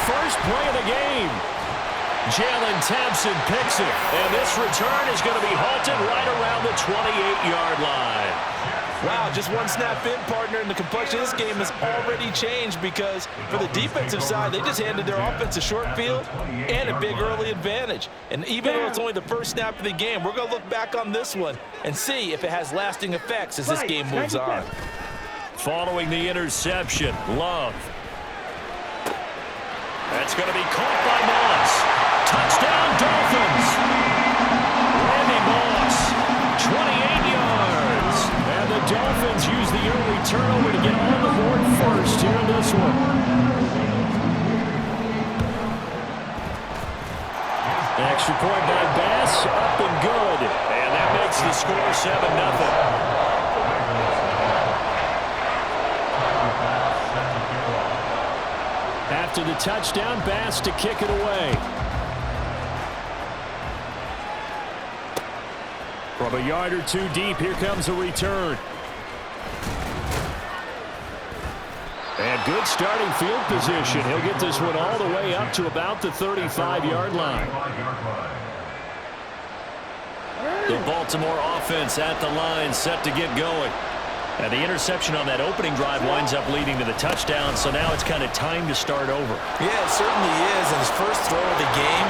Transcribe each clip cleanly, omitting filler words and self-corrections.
first play of the game. Jalen Thompson picks it, and this return is going to be halted right around the 28-yard line. Wow, just one snap in, partner, and the complexion of this game has already changed because for the defensive side, they just handed their offense a short field and a big early advantage. And even though it's only the first snap of the game, we're going to look back on this one and see if it has lasting effects as this game moves on. Following the interception, Love. That's going to be caught by Moss. Touchdown, Dolphins. Randy Moss, 28 yards. And the Dolphins use the early turnover to get on the board first here in this one. Extra point by Bass, up and good. And that makes the score 7-0. After the touchdown, Bass to kick it away. From a yard or two deep, here comes a return. And good starting field position. He'll get this one all the way up to about the 35-yard line. The Baltimore offense at the line, set to get going. And the interception on that opening drive winds up leading to the touchdown, so now it's kind of time to start over. Yeah, it certainly is in his first throw of the game.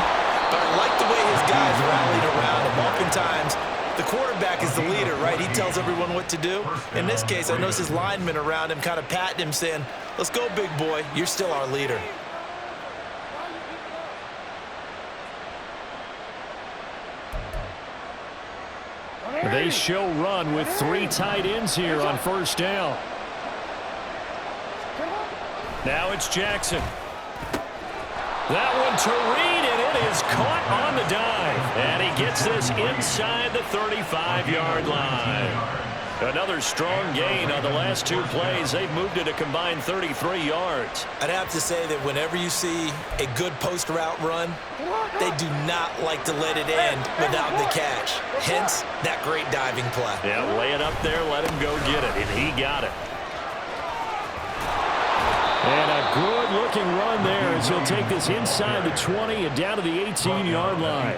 But I like the way his guys rallied around him. Oftentimes, the quarterback is the leader, right? He tells everyone what to do. In this case, I noticed his linemen around him kind of patting him, saying, "Let's go, big boy. You're still our leader." They show run with 3 tight ends here on first down. Now it's Jackson. That one to Reed, and it is caught on the dive. And he gets this inside the 35-yard line. Another strong gain on the last 2 plays. They've moved it a combined 33 yards. I'd have to say that whenever you see a good post route run, they do not like to let it end without the catch. Hence, that great diving play. Yeah, lay it up there, let him go get it, and he got it. And a good-looking run there as he'll take this inside the 20 and down to the 18-yard line.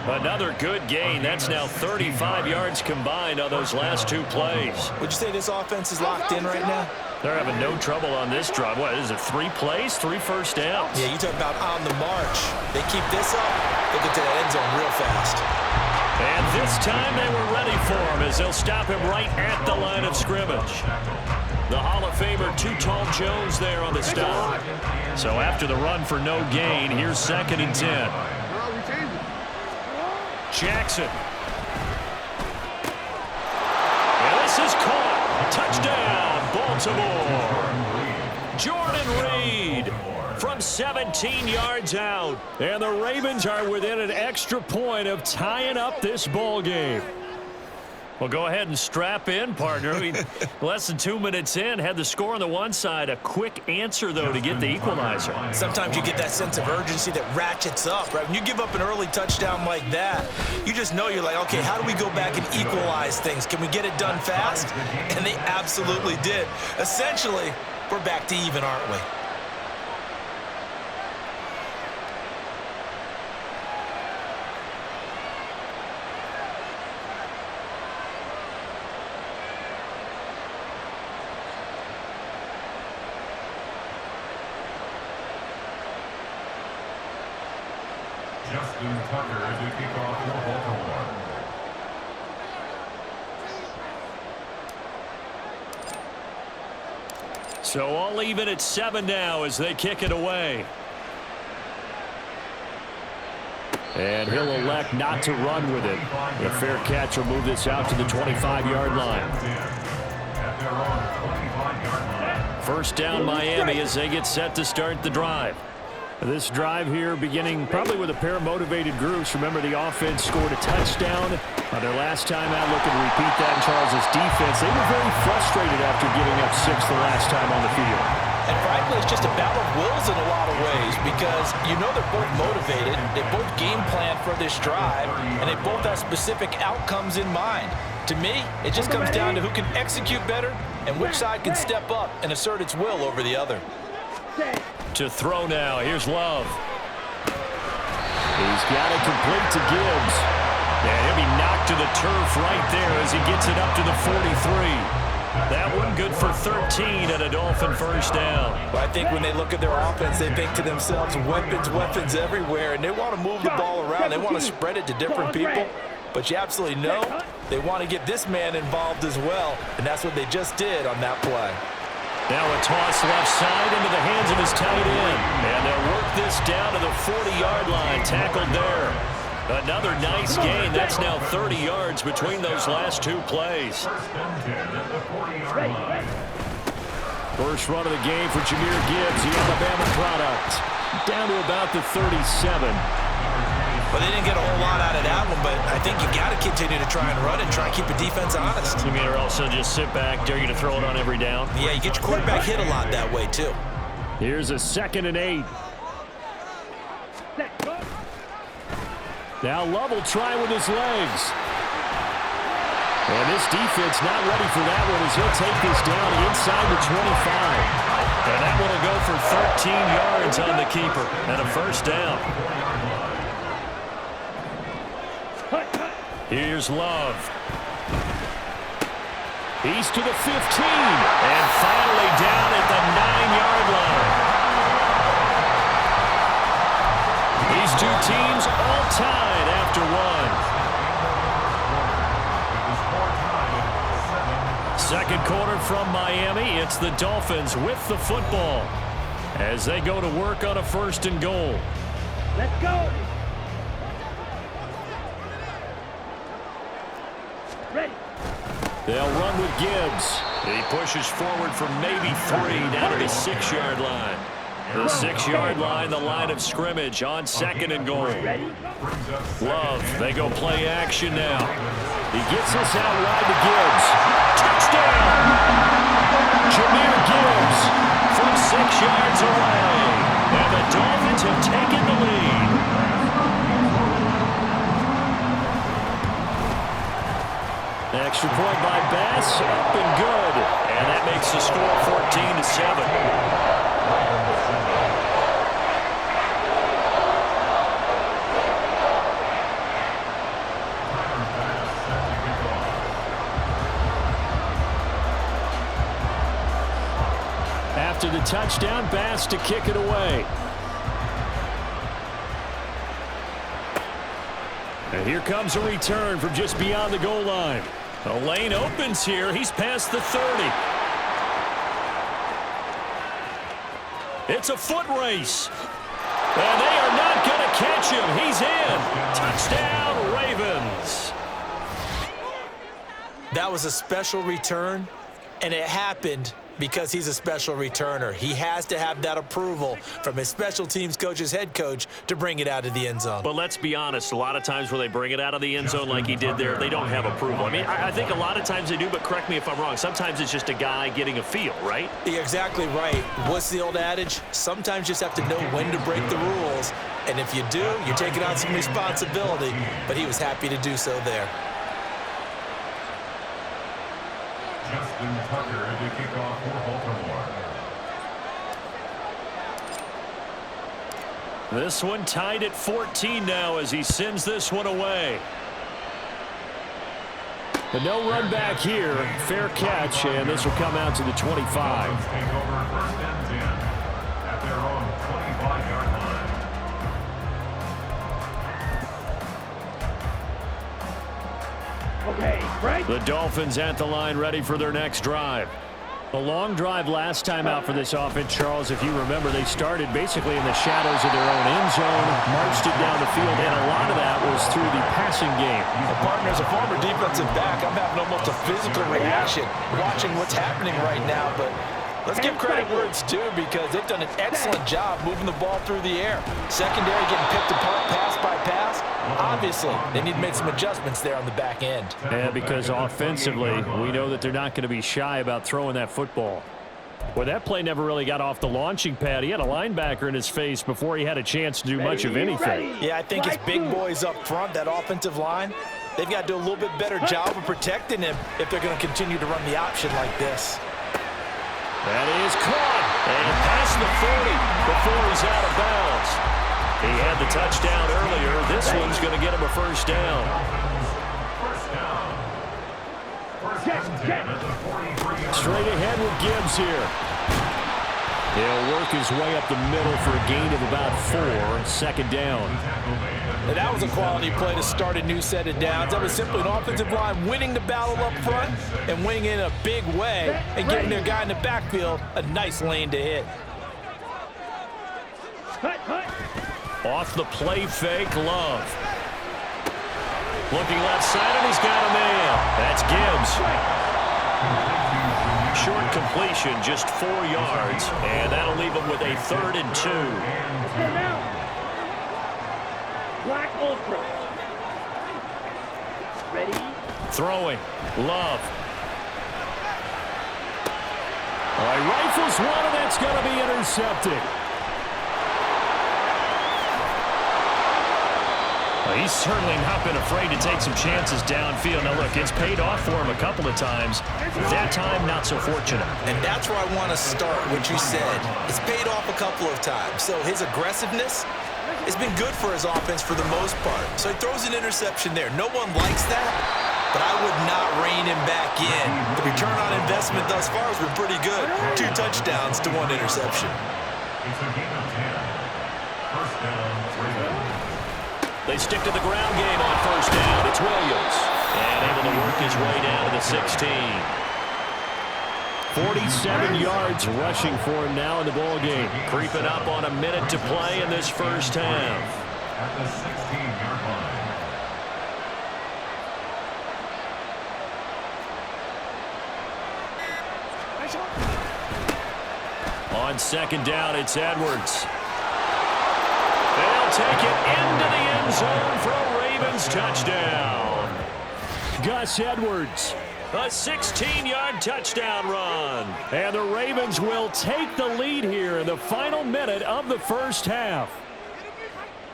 Another good gain. That's now 35 yards combined on those last 2 plays. Would you say this offense is locked in right now? They're having no trouble on this drive. What is it, 3 plays, 3 first downs? Yeah, you talk about on the march. They keep this up, they'll get to that end zone real fast. And this time they were ready for him as they'll stop him right at the line of scrimmage. The Hall of Famer, Too Tall Jones there on the stop. So after the run for no gain, here's 2nd and 10. Jackson. And this is caught. Touchdown, Baltimore. Jordan Reed from 17 yards out. And the Ravens are within an extra point of tying up this ball game. Well, go ahead and strap in, partner. I mean, less than 2 minutes in, had the score on the one side. A quick answer, though, to get the equalizer. Sometimes you get that sense of urgency that ratchets up, right? When you give up an early touchdown like that, you just know you're like, okay, how do we go back and equalize things? Can we get it done fast? And they absolutely did. Essentially, we're back to even, aren't we? Justin Tucker as we kick off for Baltimore. So all even at 7 now as they kick it away. And he'll elect not to run with it. A fair catch will move this out to the 25-yard line. First down Miami as they get set to start the drive. This drive here beginning probably with a pair of motivated groups. Remember, the offense scored a touchdown on their last time out. Looking to repeat that in Charles' defense. They were very frustrated after giving up 6 the last time on the field. And frankly, it's just a battle of wills in a lot of ways because you know they're both motivated. They both game plan for this drive, and they both have specific outcomes in mind. To me, it just comes down to who can execute better and which side can step up and assert its will over the other. To throw now. Here's Love. He's got it complete to Gibbs. And he'll be knocked to the turf right there as he gets it up to the 43. That one good for 13 and a Dolphin first down. Well, I think when they look at their offense, they think to themselves, weapons, weapons everywhere, and they want to move the ball around. They want to spread it to different people. But you absolutely know they want to get this man involved as well, and that's what they just did on that play. Now a toss left side into the hands of his tight end. And they'll work this down to the 40-yard line, tackled there. Another nice gain. That's now 30 yards between those last two plays. First run of the game for Jahmyr Gibbs, the Alabama product. Down to about the 37. Well, they didn't get a whole lot out of that one, but I think you got to continue to try and run and try and keep the defense honest. You mean, or also just sit back, dare you to throw it on every down? Yeah, you get your quarterback hit a lot that way, too. Here's a 2nd and 8. Now Love will try with his legs. And this defense not ready for that one as he'll take this down inside the 25. And that one will go for 13 yards on the keeper and a first down. Here's Love. He's to the 15. And finally down at the 9-yard line. These two teams all tied after one. Second quarter from Miami. It's the Dolphins with the football as they go to work on a 1st and goal. Let's go. Ready. They'll run with Gibbs. He pushes forward from maybe 3 down to the 6-yard line. The 6-yard line, the line of scrimmage on 2nd and goal. Love, they go play action now. He gets this out wide to Gibbs. Touchdown! Jahmyr Gibbs from 6 yards away. And the Dolphins have taken the lead. Extra point by Bass, up and good. And that makes the score 14-7. After the touchdown, Bass to kick it away. And here comes a return from just beyond the goal line. The lane opens here. He's past the 30. It's a foot race. And they are not going to catch him. He's in. Touchdown, Ravens. That was a special return, and it happened because he's a special returner. He has to have that approval from his special teams coach's head coach to bring it out of the end zone. But let's be honest, a lot of times when they bring it out of the end zone like he did there, they don't have approval. I mean, I think a lot of times they do, but correct me if I'm wrong. Sometimes it's just a guy getting a feel, right? You're exactly right. What's the old adage? Sometimes you just have to know when to break the rules, and if you do, you're taking on some responsibility, but he was happy to do so there. Justin Tucker to kick off for Baltimore. This one tied at 14 now as he sends this one away. But no run back here. Fair catch, and this will come out to the 25. Take over 1st and 10 at their own 25-yard line. Okay, right. The Dolphins at the line ready for their next drive. A long drive last time out for this offense, Charles. If you remember, they started basically in the shadows of their own end zone, marched it down the field, and a lot of that was through the passing game. Well, partner, as a former defensive back, I'm having almost a physical reaction watching what's happening right now, but let's give credit where it's due because they've done an excellent job moving the ball through the air. Secondary getting picked apart pass by pass. Obviously, they need to make some adjustments there on the back end. Yeah, because offensively, we know that they're not going to be shy about throwing that football. Well, that play never really got off the launching pad. He had a linebacker in his face before he had a chance to do much of anything. Yeah, I think it's big boys up front, that offensive line. They've got to do a little bit better job of protecting him if they're going to continue to run the option like this. That is caught. And past the 40 before he's out of bounds. He had the touchdown earlier. This one's going to get him a first down. Straight ahead with Gibbs here. He'll work his way up the middle for a gain of about 4. Second down. And that was a quality play to start a new set of downs. That was simply an offensive line winning the battle up front and winning in a big way and giving their guy in the backfield a nice lane to hit. Off the play fake, Love. Looking left side, and he's got a man. That's Gibbs. Short completion, just 4 yards, and that'll leave him with a 3rd and 2. Black Ultra. Ready? Throwing. Love. All right, rifles one, and that's going to be intercepted. He's certainly not been afraid to take some chances downfield. Now, look, it's paid off for him a couple of times. That time, not so fortunate. And that's where I want to start, what you said. It's paid off a couple of times. So his aggressiveness has been good for his offense for the most part. So he throws an interception there. No one likes that, but I would not rein him back in. The return on investment thus far has been pretty good. 2 touchdowns to 1 interception. It's a gain of 10. First down, Ravens. They stick to the ground game on first down. It's Williams. And able to work his way down to the 16. 47 yards rushing for him now in the ball game. Creeping up on a minute to play in this first half. At the 16-yard line. On second down, it's Edwards. They'll take it into the end zone for a Ravens touchdown. Gus Edwards, a 16-yard touchdown run. And the Ravens will take the lead here in the final minute of the first half.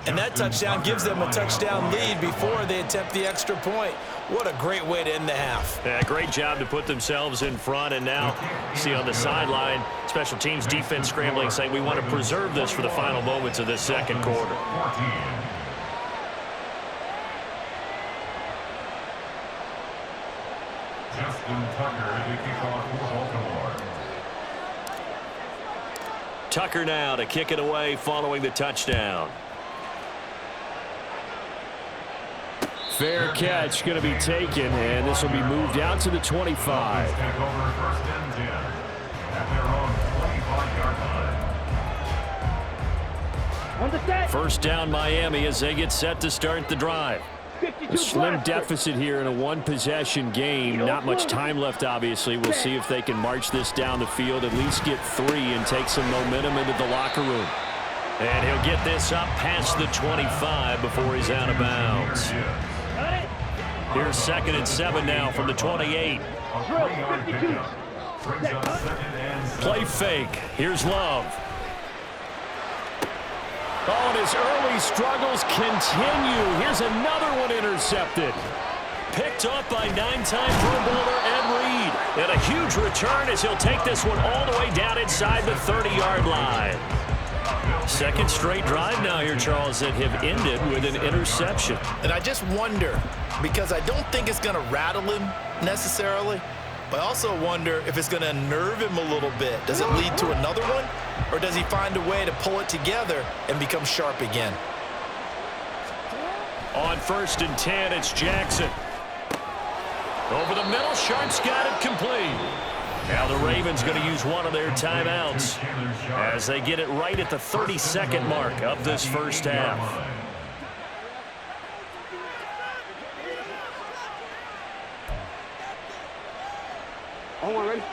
And that touchdown gives them a touchdown lead before they attempt the extra point. What a great way to end the half. Yeah, great job to put themselves in front. And now, see on the sideline, special teams defense scrambling, saying we want to preserve this for the final moments of this second quarter. 14. Justin Tucker is the kickoff for Baltimore. Tucker now to kick it away following the touchdown. Fair catch going to be taken, and this will be moved out to the 25. Take over first and 10 at their own 25-yard line. On the set. First down Miami as they get set to start the drive. A slim deficit here in a one-possession game. Not much time left, obviously. We'll see if they can march this down the field, at least get 3 and take some momentum into the locker room. And he'll get this up past the 25 before he's out of bounds. Here's 2nd and 7 now from the 28. Play fake. Here's Love. Oh, and his early struggles continue. Here's another one intercepted. Picked up by 9-time Pro Bowler Ed Reed. And a huge return as he'll take this one all the way down inside the 30-yard line. Second straight drive now here, Charles, that have ended with an interception. And I just wonder, because I don't think it's going to rattle him necessarily, but I also wonder if it's going to unnerve him a little bit. Does it lead to another one, or does he find a way to pull it together and become sharp again? On 1st and 10, it's Jackson. Over the middle, Sharp's got it complete. Now the Ravens going to use one of their timeouts as they get it right at the 32nd mark of this first half.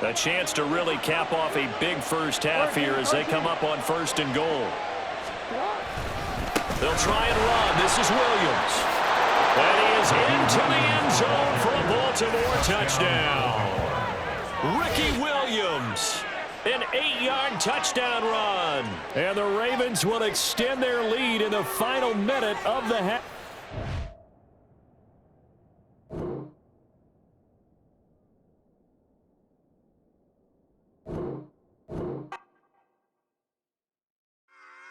A chance to really cap off a big first half here as they come up on 1st and goal. They'll try and run. This is Williams. And he is into the end zone for a Baltimore touchdown. Ricky Williams, an 8-yard touchdown run. And the Ravens will extend their lead in the final minute of the half.